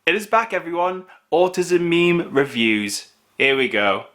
It is back, everyone. Autism meme reviews. Here we go.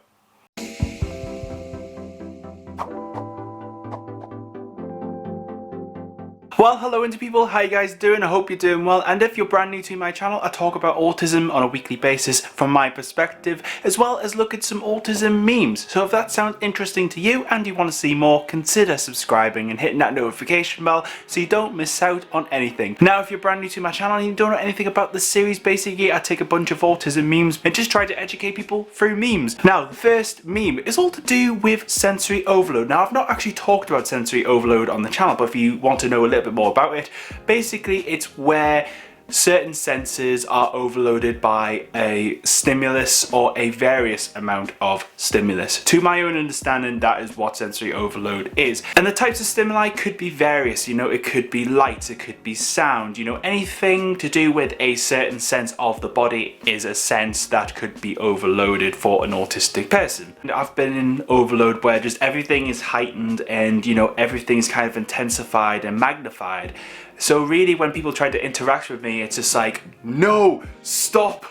Well, hello indie people, how you guys doing? I hope you're doing well, and if you're brand new to my channel, I talk about autism on a weekly basis from my perspective, as well as look at some autism memes. So if that sounds interesting to you and you want to see more, consider subscribing and hitting that notification bell so you don't miss out on anything. Now, if you're brand new to my channel and you don't know anything about the series, basically I take a bunch of autism memes and just try to educate people through memes. Now, the first meme is all to do with sensory overload. Now, I've not actually talked about sensory overload on the channel, but if you want to know a little bit more about it, basically it's where certain senses are overloaded by a stimulus or a various amount of stimulus. To my own understanding, that is what sensory overload is. And the types of stimuli could be various, you know, it could be light, it could be sound, you know, anything to do with a certain sense of the body is a sense that could be overloaded for an autistic person. I've been in overload where just everything is heightened and, you know, everything's kind of intensified and magnified. So really, when people try to interact with me, it's just like, no, stop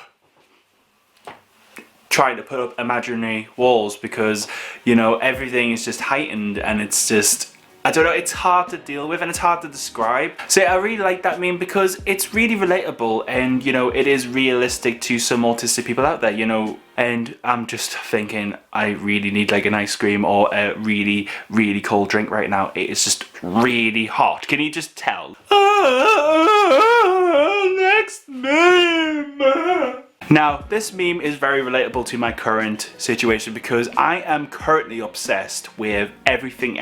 trying to put up imaginary walls, because, you know, everything is just heightened and it's just, I don't know, it's hard to deal with and it's hard to describe. So I really like that meme because it's really relatable and, you know, it is realistic to some autistic people out there, you know. And I'm just thinking, I really need like an ice cream or a really, really cold drink right now. It is just really hot. Can you just tell? Next meme. Now, this meme is very relatable to my current situation because I am currently obsessed with Everything,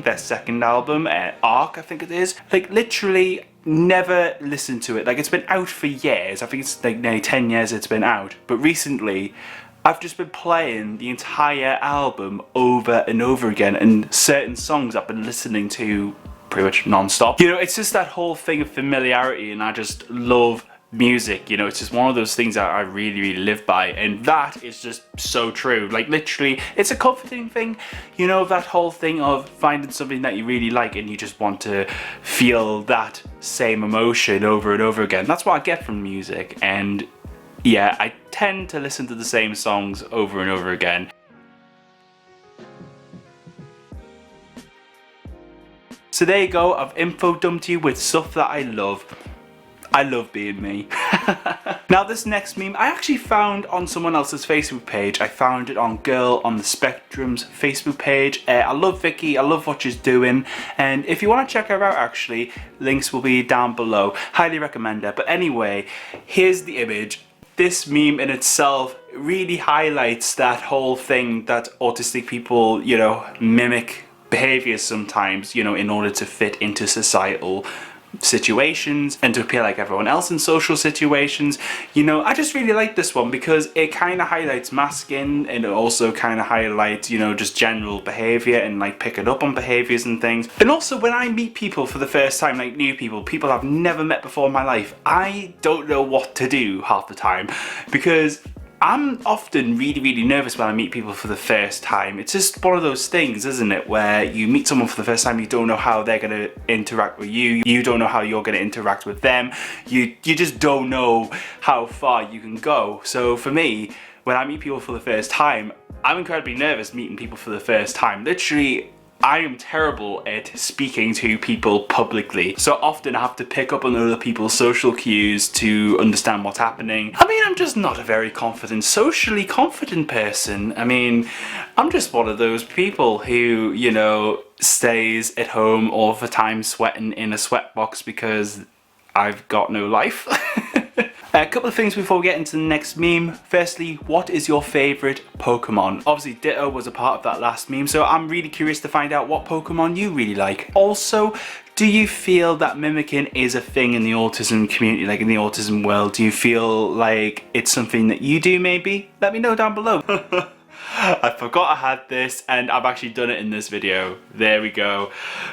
their second album, Arc, I think it is. Like, literally never listened to it. Like, it's been out for years. I think it's like nearly 10 years it's been out. But recently, I've just been playing the entire album over and over again, and certain songs I've been listening to pretty much non-stop. You know, it's just that whole thing of familiarity, and I just love music, you know. It's just one of those things that I really, really live by, and that is just so true. Like, literally, it's a comforting thing, you know, that whole thing of finding something that you really like and you just want to feel that same emotion over and over again. That's what I get from music, and yeah, I tend to listen to the same songs over and over again. So there you go, I've info dumped you with stuff that I love. I love being me. Now, this next meme I actually found on someone else's Facebook page. I found it on Girl on the Spectrum's Facebook page. I love Vicky, I love what she's doing, and if you want to check her out, actually, links will be down below. Highly recommend her. But anyway, here's the image. This meme in itself really highlights that whole thing that autistic people, you know, mimic behaviors sometimes, you know, in order to fit into societal situations and to appear like everyone else in social situations. You know, I just really like this one because it kind of highlights masking, and it also kind of highlights, you know, just general behavior and like picking up on behaviors and things. And also, when I meet people for the first time, like new people I've never met before in my life, I don't know what to do half the time, because I'm often really, really nervous when I meet people for the first time. It's just one of those things, isn't it, where you meet someone for the first time, you don't know how they're going to interact with you, you don't know how you're going to interact with them, you just don't know how far you can go. So for me, when I meet people for the first time, I'm incredibly nervous meeting people for the first time. Literally, I am terrible at speaking to people publicly, so often I have to pick up on other people's social cues to understand what's happening. I mean, I'm just not a very socially confident person. I mean, I'm just one of those people who, you know, stays at home all the time sweating in a sweatbox because I've got no life. A couple of things before we get into the next meme. Firstly, what is your favourite Pokemon? Obviously, Ditto was a part of that last meme, so I'm really curious to find out what Pokemon you really like. Also, do you feel that mimicking is a thing in the autism community, like in the autism world? Do you feel like it's something that you do, maybe? Let me know down below. I forgot I had this, and I've actually done it in this video. There we go.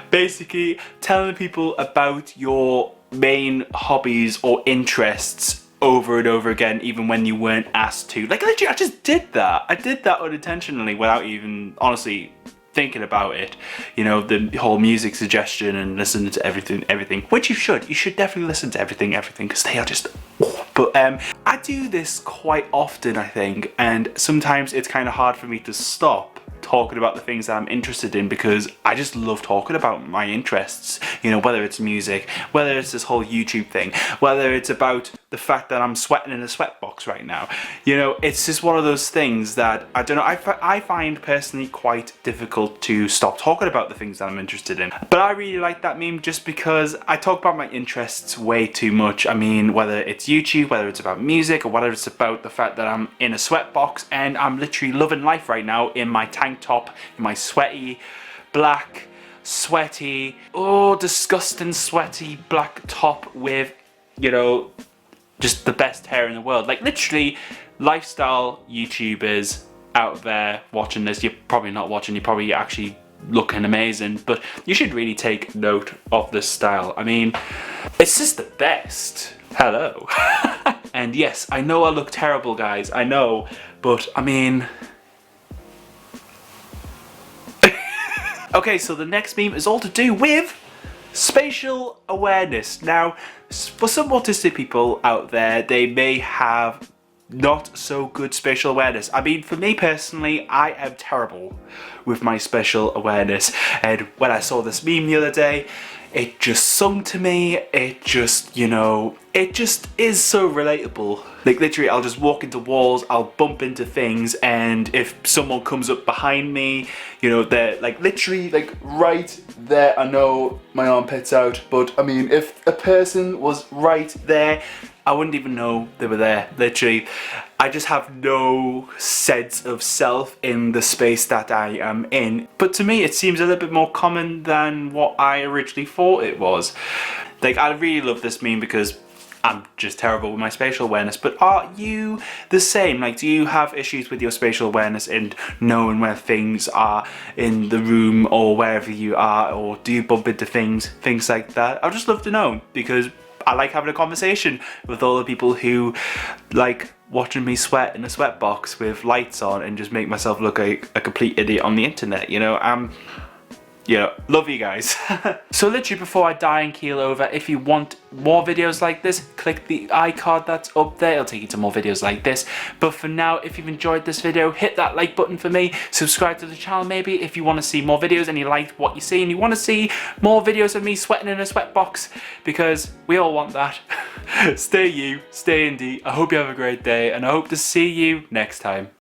Basically, telling people about your main hobbies or interests over and over again, even when you weren't asked to. Like, literally, I just did that. I did that unintentionally without even, honestly, thinking about it, you know, the whole music suggestion and listening to everything, which you should definitely listen to everything, because they are just, but I do this quite often, I think, and sometimes it's kind of hard for me to stop talking about the things that I'm interested in, because I just love talking about my interests, you know, whether it's music, whether it's this whole YouTube thing, whether it's about the fact that I'm sweating in a sweatbox right now. You know, it's just one of those things that, I don't know, I find personally quite difficult to stop talking about the things that I'm interested in. But I really like that meme just because I talk about my interests way too much. I mean, whether it's YouTube, whether it's about music, or whether it's about the fact that I'm in a sweatbox and I'm literally loving life right now in my tank top, in my sweaty, black, sweaty, oh, disgusting sweaty black top with, you know, just the best hair in the world. Like, literally, lifestyle YouTubers out there watching this, you're probably not watching, you're probably actually looking amazing, but you should really take note of this style. I mean, it's just the best. Hello. And yes, I know I look terrible, guys, I know, but I mean, okay, so the next meme is all to do with spatial awareness. Now, for some autistic people out there, they may have not so good spatial awareness. I mean, for me personally, I am terrible with my spatial awareness, and when I saw this meme the other day, it just sung to me. It just, you know, it just is so relatable. Like, literally, I'll just walk into walls, I'll bump into things, and if someone comes up behind me, you know, they're like literally like right there. I know my armpit's out, but I mean, if a person was right there, I wouldn't even know they were there. Literally, I just have no sense of self in the space that I am in. But to me, it seems a little bit more common than what I originally thought it was. Like, I really love this meme because I'm just terrible with my spatial awareness. But are you the same? Like, do you have issues with your spatial awareness and knowing where things are in the room or wherever you are, or do you bump into things like that? I'd just love to know, because I like having a conversation with all the people who like watching me sweat in a sweatbox with lights on and just make myself look like a complete idiot on the internet, you know. You know, love you guys. So literally, before I die and keel over, if you want more videos like this, click the iCard that's up there. It'll take you to more videos like this. But for now, if you've enjoyed this video, hit that like button for me. Subscribe to the channel maybe if you want to see more videos and you liked what you see and you want to see more videos of me sweating in a sweatbox, because we all want that. Stay you, stay indie. I hope you have a great day, and I hope to see you next time.